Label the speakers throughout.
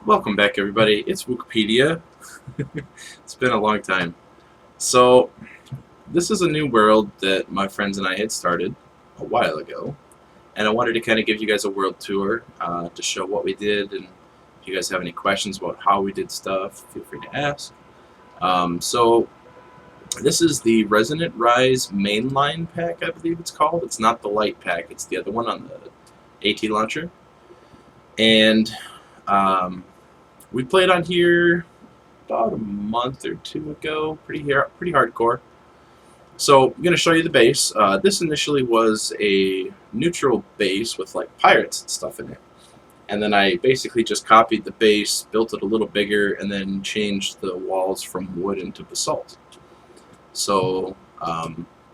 Speaker 1: Welcome back, everybody. It's Wukepedia. It's been a long time. So, this is a new world that my friends and I had started a while ago, and I wanted to kind of give you guys a world tour to show what we did, and if you guys have any questions about how we did stuff, feel free to ask. So, this is the Resonant Rise mainline pack, I believe it's called. It's not the light pack, it's the other one on the AT launcher. And um, we played on here about a month or two ago, pretty hardcore. So I'm going to show you the base. This initially was a neutral base with like pirates and stuff in it. And then I basically just copied the base, built it a little bigger, and then changed the walls from wood into basalt. So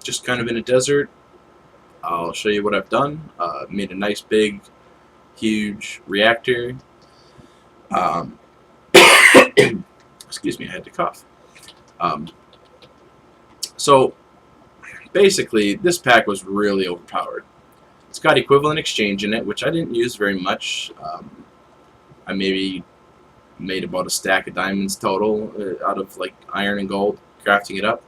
Speaker 1: just kind of in a desert, I'll show you what I've done. Made a nice big, huge reactor. Um, excuse me, I had to cough. Um, so basically, this pack was really overpowered. It's got equivalent exchange in it, which I didn't use very much. I maybe made about a stack of diamonds total out of like iron and gold, crafting it up.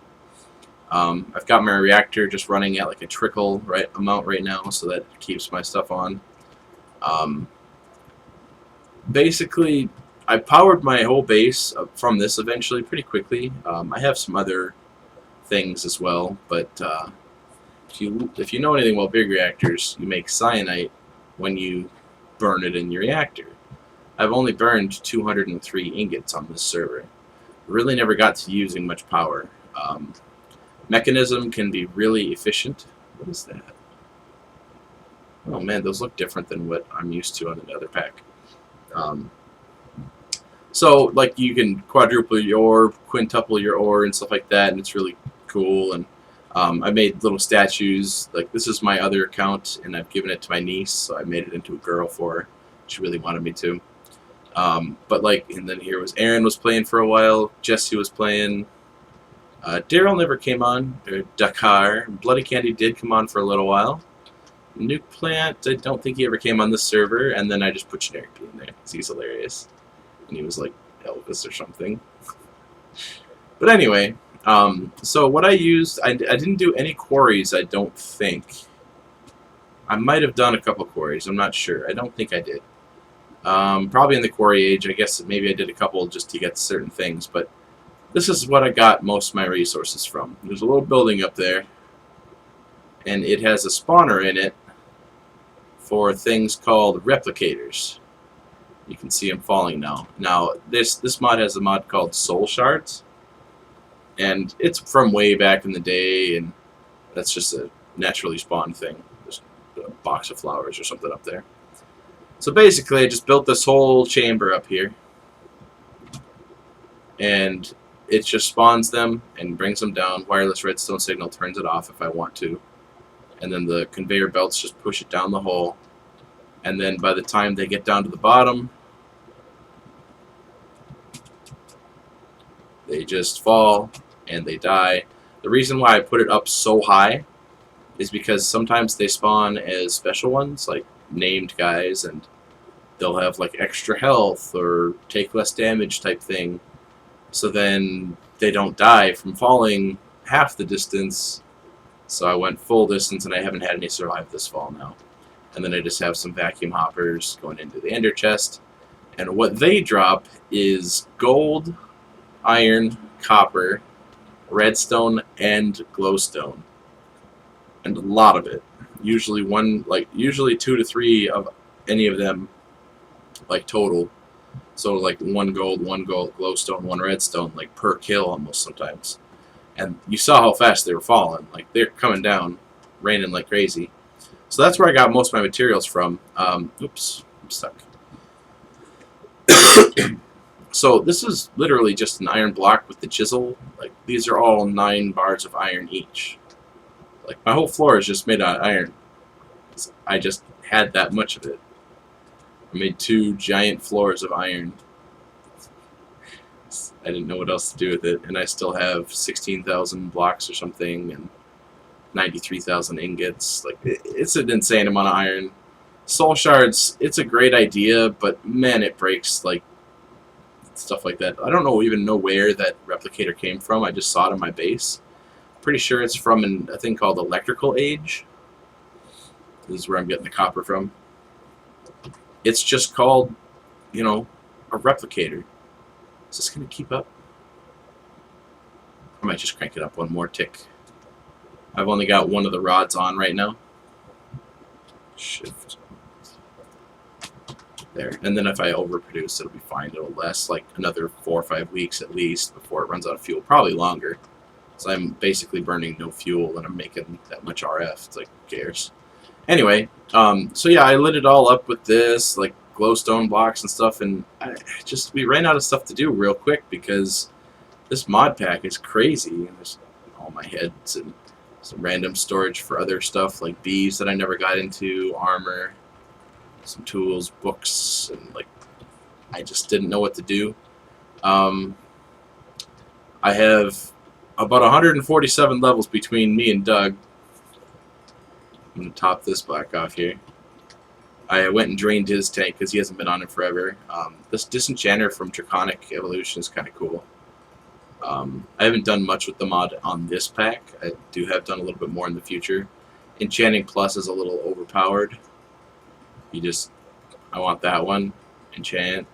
Speaker 1: I've got my reactor just running at like a trickle amount right now, so that it keeps my stuff on. Basically, I powered my whole base from this eventually pretty quickly. I have some other things as well, but if you know anything about big reactors, you make cyanite when you burn it in your reactor. I've only burned 203 ingots on this server. Really never got to using much power. Mechanism can be really efficient. What is that? Oh man, those look different than what I'm used to on the other pack. So like you can quadruple your ore, quintuple your ore, and stuff like that, and it's really cool. And I made little statues. Like this is my other account, and I've given it to my niece, so I made it into a girl for her. She really wanted me to. But like, and then here was Aaron was playing for a while. Jesse was playing. Daryl never came on. Or Dakar. Bloody Candy did come on for a little while. Nuke Plant, I don't think he ever came on this server, and then I just put Generic P in there because he's hilarious. And he was like Elvis or something. But anyway, so what I used, I didn't do any quarries, I don't think. I might have done a couple quarries, I'm not sure. I don't think I did. Probably in the quarry age, I guess maybe I did a couple just to get certain things, but this is what I got most of my resources from. There's a little building up there, and it has a spawner in it for things called replicators. You can see them falling now. Now, this mod has a mod called Soul Shards, and it's from way back in the day, and that's just a naturally spawned thing. Just a box of flowers or something up there. So basically, I just built this whole chamber up here, and it just spawns them and brings them down. Wireless redstone signal turns it off if I want to. And then the conveyor belts just push it down the hole. And then by the time they get down to the bottom, they just fall and they die. The reason why I put it up so high is because sometimes they spawn as special ones, like named guys, and they'll have like extra health or take less damage type thing. So then they don't die from falling half the distance. So I went full distance, and I haven't had any survive this fall now. And then I just have some vacuum hoppers going into the ender chest. And what they drop is gold, iron, copper, redstone, and glowstone. And a lot of it. Usually usually 2 to 3 of any of them, like total. So like 1 gold, 1 glowstone, 1 redstone, like per kill almost sometimes. And you saw how fast they were falling. Like, they're coming down, raining like crazy. So that's where I got most of my materials from. Oops, I'm stuck. So this is literally just an iron block with the chisel. Like, these are all 9 bars of iron each. Like, my whole floor is just made out of iron. I just had that much of it. I made 2 giant floors of iron. I didn't know what else to do with it, and I still have 16,000 blocks or something, and 93,000 ingots. Like, it's an insane amount of iron. Soul shards, it's a great idea, but man, it breaks like stuff like that. I don't even know where that replicator came from. I just saw it on my base. Pretty sure it's from a thing called Electrical Age. This is where I'm getting the copper from. It's just called, you know, a replicator. Is this going to keep up? I might just crank it up one more tick. I've only got one of the rods on right now. Shift. There. And then if I overproduce, it'll be fine. It'll last like another 4 or 5 weeks at least before it runs out of fuel. Probably longer. So I'm basically burning no fuel and I'm making that much RF. It's like, who cares? Anyway, so yeah, I lit it all up with this, like glowstone blocks and stuff, and we ran out of stuff to do real quick because this mod pack is crazy. And there's all my heads and some random storage for other stuff like bees that I never got into, armor, some tools, books, and like I just didn't know what to do. I have about 147 levels between me and Doug. I'm going to top this black off here. I went and drained his tank because he hasn't been on it forever. This Disenchanter from Draconic Evolution is kind of cool. I haven't done much with the mod on this pack. I have done a little bit more in the future. Enchanting Plus is a little overpowered. I want that one. Enchant.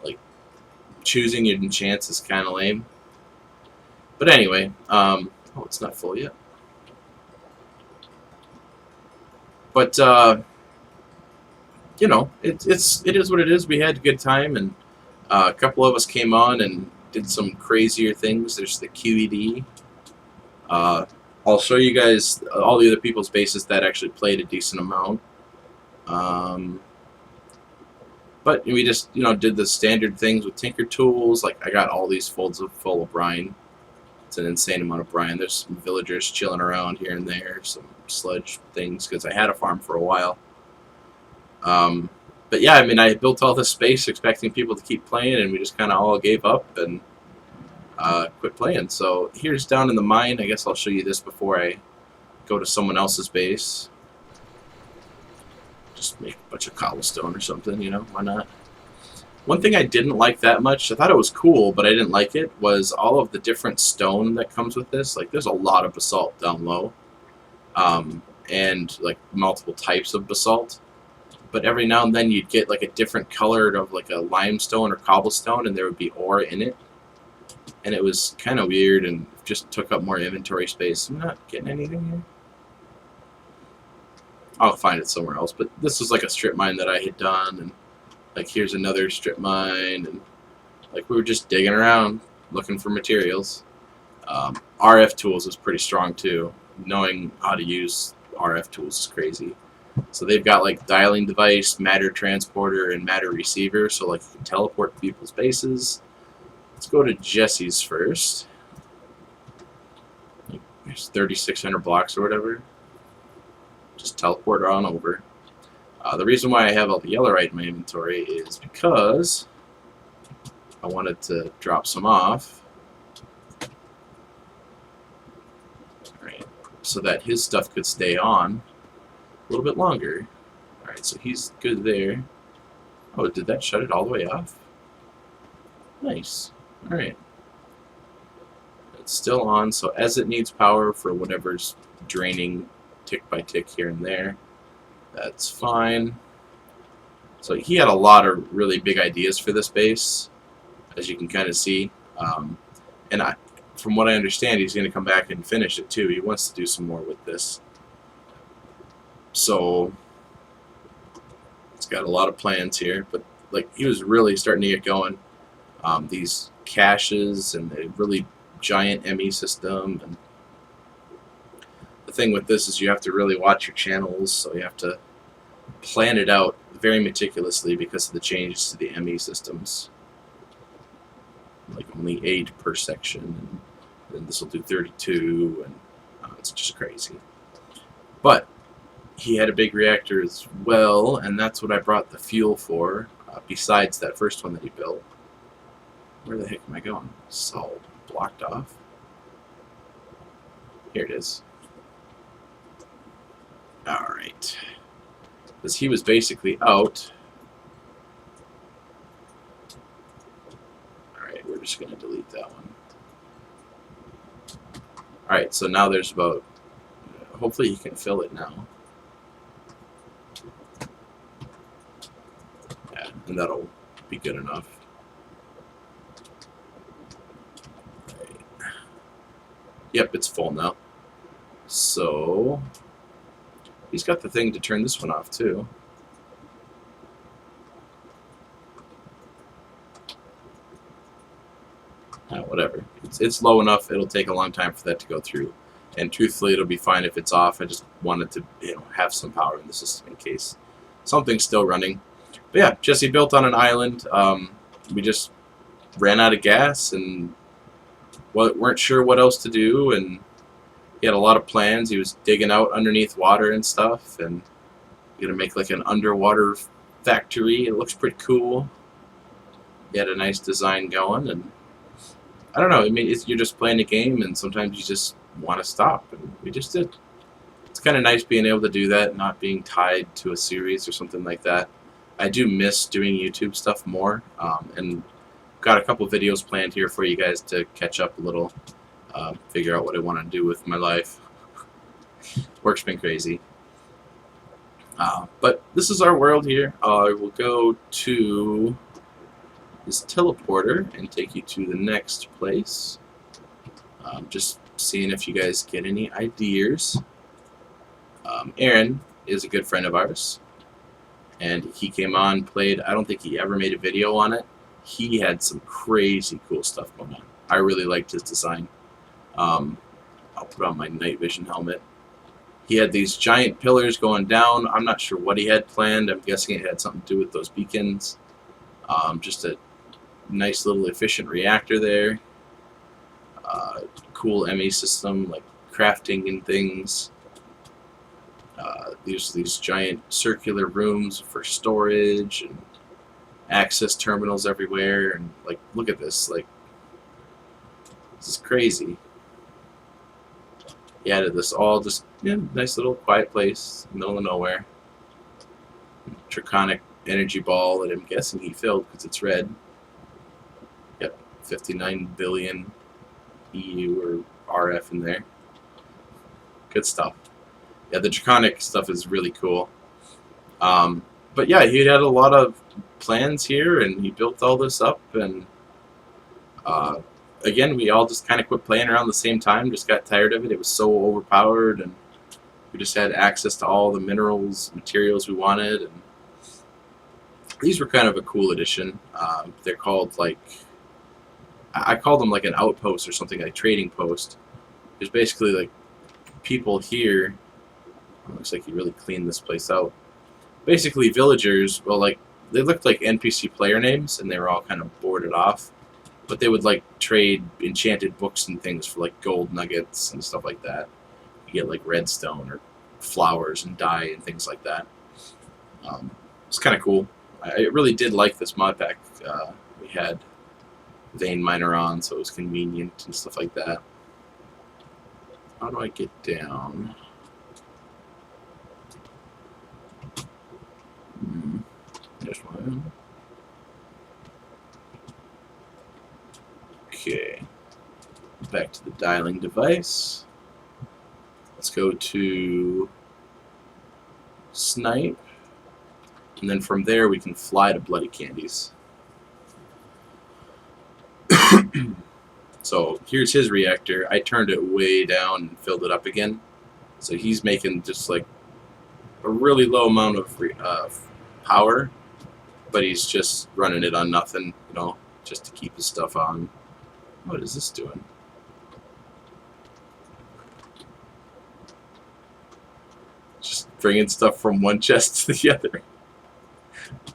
Speaker 1: Like, choosing your enchants is kind of lame. But anyway, oh, it's not full yet. But you know, it is what it is. We had a good time, and a couple of us came on and did some crazier things. There's the QED. I'll show you guys all the other people's bases that actually played a decent amount. But we just, you know, did the standard things with Tinker Tools. Like, I got all these folds full of brine. It's an insane amount of brine. There's some villagers chilling around here and there, some sludge things, because I had a farm for a while. But yeah, I mean, I built all this space expecting people to keep playing, and we just kind of all gave up and quit playing. So here's down in the mine. I guess I'll show you this before I go to someone else's base. Just make a bunch of cobblestone or something, you know, why not? One thing I didn't like that much, I thought it was cool, but I didn't like it, was all of the different stone that comes with this. Like, there's a lot of basalt down low, and like multiple types of basalt. But every now and then you'd get like a different color of like a limestone or cobblestone, and there would be ore in it. And it was kind of weird and just took up more inventory space. I'm not getting anything here. I'll find it somewhere else. But this was like a strip mine that I had done, and like here's another strip mine, and like we were just digging around looking for materials. RF tools is pretty strong too. Knowing how to use RF tools is crazy. So they've got like dialing device, matter transporter, and matter receiver, so like you can teleport to people's bases. Let's go to Jesse's first. There's 3,600 blocks or whatever. Just teleport on over. The reason why I have all the yellowite in my inventory is because I wanted to drop some off. Alright, so that his stuff could stay on a little bit longer. Alright, so he's good there. Oh, did that shut it all the way off? Nice. Alright. It's still on, so as it needs power for whatever's draining tick by tick here and there, that's fine. So he had a lot of really big ideas for this base, as you can kind of see. And from what I understand, he's going to come back and finish it too. He wants to do some more with this. So it's got a lot of plans here, but like he was really starting to get going. These caches and a really giant ME system, and the thing with this is you have to really watch your channels, so you have to plan it out very meticulously because of the changes to the ME systems. Like only 8 per section, and then this will do 32, and it's just crazy. But he had a big reactor as well, and that's what I brought the fuel for, besides that first one that he built. Where the heck am I going? It's all blocked off. Here it is. Alright. Because he was basically out. Alright, we're just going to delete that one. Alright, so now there's about... hopefully you can fill it now. Yeah, and that'll be good enough. Right. Yep, it's full now. So... he's got the thing to turn this one off, too. Whatever. It's low enough, it'll take a long time for that to go through. And truthfully, it'll be fine if it's off. I just wanted to, have some power in the system in case something's still running. But yeah, Jesse built on an island. We just ran out of gas and weren't sure what else to do. And he had a lot of plans. He was digging out underneath water and stuff. And gonna make like an underwater factory. It looks pretty cool. He had a nice design going, and I don't know. I mean, you're just playing a game, and sometimes you just want to stop, and we just did. It's kind of nice being able to do that, not being tied to a series or something like that. I do miss doing YouTube stuff more, and got a couple videos planned here for you guys to catch up a little, figure out what I want to do with my life. Work's been crazy. But this is our world here. I will go to this teleporter and take you to the next place. Just seeing if you guys get any ideas. Aaron is a good friend of ours, and he came on, played. I don't think he ever made a video on it. He had some crazy cool stuff going on. I really liked his design. I'll put on my night vision helmet. He had these giant pillars going down. I'm not sure what he had planned. I'm guessing it had something to do with those beacons. Just a nice little efficient reactor there. Cool ME system, like crafting and things. These giant circular rooms for storage and access terminals everywhere. And like, look at this. Like, this is crazy. He added this all just nice little quiet place, middle of nowhere. Draconic energy ball that I'm guessing he filled because it's red. Yep, 59 billion EU or RF in there. Good stuff. Yeah, the draconic stuff is really cool. But yeah, he had a lot of plans here, and he built all this up, and again, we all just kind of quit playing around the same time, just got tired of it. It was so overpowered, and we just had access to all the minerals, materials we wanted, and these were kind of a cool addition. They're called, like, I call them like an outpost or something, like a trading post. There's basically like people here. It looks like you really cleaned this place out. Basically villagers, well, like, they looked like NPC player names, and they were all kind of boarded off. But they would like trade enchanted books and things for like gold nuggets and stuff like that. You get like redstone or flowers and dye and things like that. It's kind of cool. I really did like this mod pack. We had vein miner on, so it was convenient and stuff like that. How do I get down? There's one. Okay. Back to the dialing device. Let's go to Snipe. And then from there we can fly to Bloody Candies. So here's his reactor. I turned it way down and filled it up again. So he's making just like a really low amount of power, but he's just running it on nothing, you know, just to keep his stuff on. What is this doing? Just bringing stuff from one chest to the other.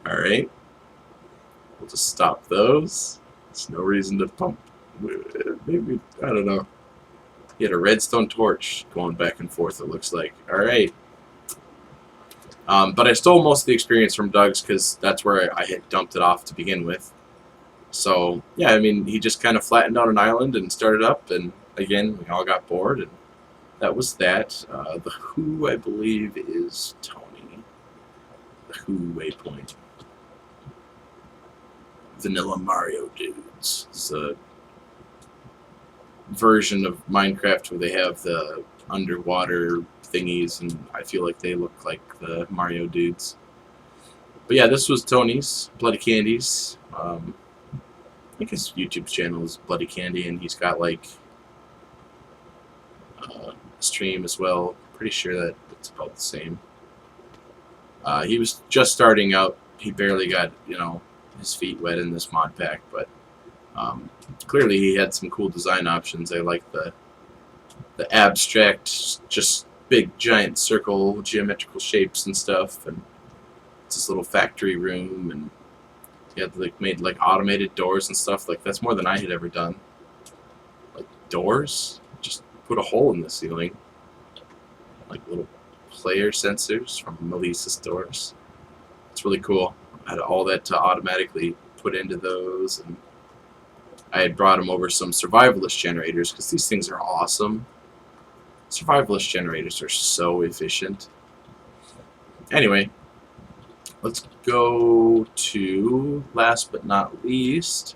Speaker 1: Alright. We'll just stop those. There's no reason to pump. Maybe, I don't know. He had a redstone torch going back and forth, it looks like. Alright. But I stole most of the experience from Doug's because that's where I had dumped it off to begin with. So, yeah, I mean, he just kind of flattened out an island and started up, and again, we all got bored, and that was that. The Who, I believe, is Tony. The Who waypoint. vanilla Mario dudes. It's a version of Minecraft where they have the underwater thingies, and I feel like they look like the Mario dudes. But yeah, this was Tony's Bloody Candies. I think his YouTube channel is Bloody Candy, and he's got like a stream as well. Pretty sure that it's about the same. He was just starting out. He barely got, you know, his feet wet in this mod pack, but clearly he had some cool design options. I like the abstract, just big giant circle geometrical shapes and stuff, and it's this little factory room, and he had like made like automated doors and stuff. Like that's more than I had ever done. Like doors, just put a hole in the ceiling, like little player sensors from Melissa's doors. It's really cool. I had all that to automatically put into those, and I had brought him over some survivalist generators because these things are awesome. Survivalist generators are so efficient. Anyway, let's go to, last but not least,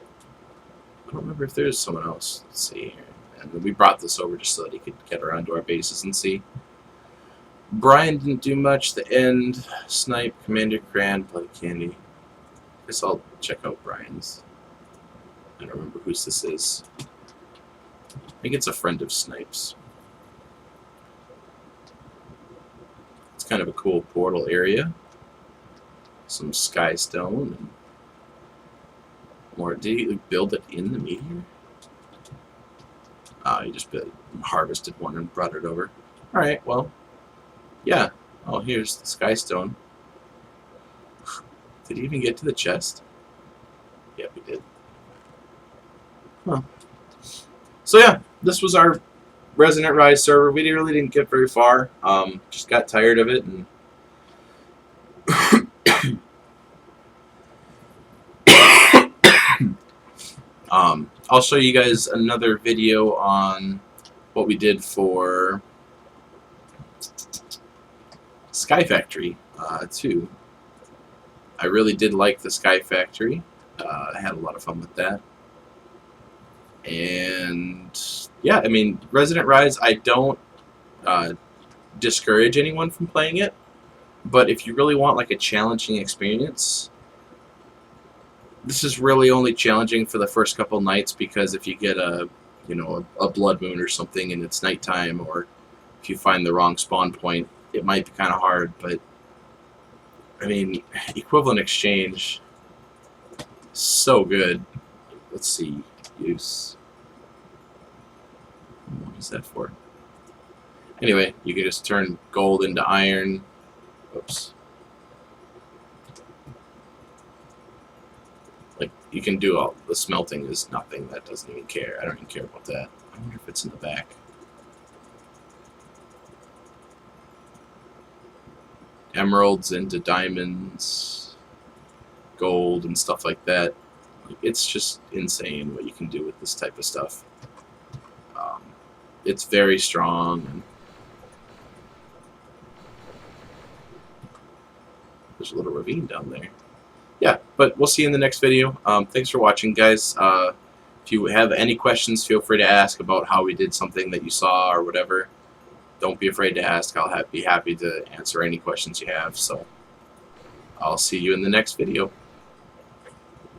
Speaker 1: I don't remember if there's someone else. Let's see here. And we brought this over just so that he could get around to our bases and see. Brian didn't do much. The End, Snipe, Commander Cran, Bloody Candy. I guess I'll check out Brian's. I don't remember whose this is. I think it's a friend of Snipe's. It's kind of a cool portal area. Some sky stone and more. Did he build it in the meteor? He just harvested one and brought it over. Alright, well, yeah. Oh, here's the sky stone. Did he even get to the chest? Yep, he did. Huh. So yeah, this was our Resonant Rise server. We really didn't get very far. Just got tired of it, and I'll show you guys another video on what we did for Sky Factory 2. I really did like the Sky Factory. I had a lot of fun with that. And yeah, I mean, Resonant Rise, I don't discourage anyone from playing it, but if you really want like a challenging experience, this is really only challenging for the first couple nights, because if you get a blood moon or something and it's nighttime, or if you find the wrong spawn point, it might be kind of hard. But I mean, equivalent exchange, so good. Let's see, use. What is that for? Anyway, you can just turn gold into iron. Oops. Like, you can do all the smelting is nothing. That doesn't even care. I don't even care about that. I wonder if it's in the back. Emeralds into diamonds, gold, and stuff like that. It's just insane what you can do with this type of stuff. It's very strong. And there's a little ravine down there. Yeah, but we'll see you in the next video. Thanks for watching, guys. If you have any questions, feel free to ask about how we did something that you saw or whatever. Don't be afraid to ask. I'll be happy to answer any questions you have. So I'll see you in the next video.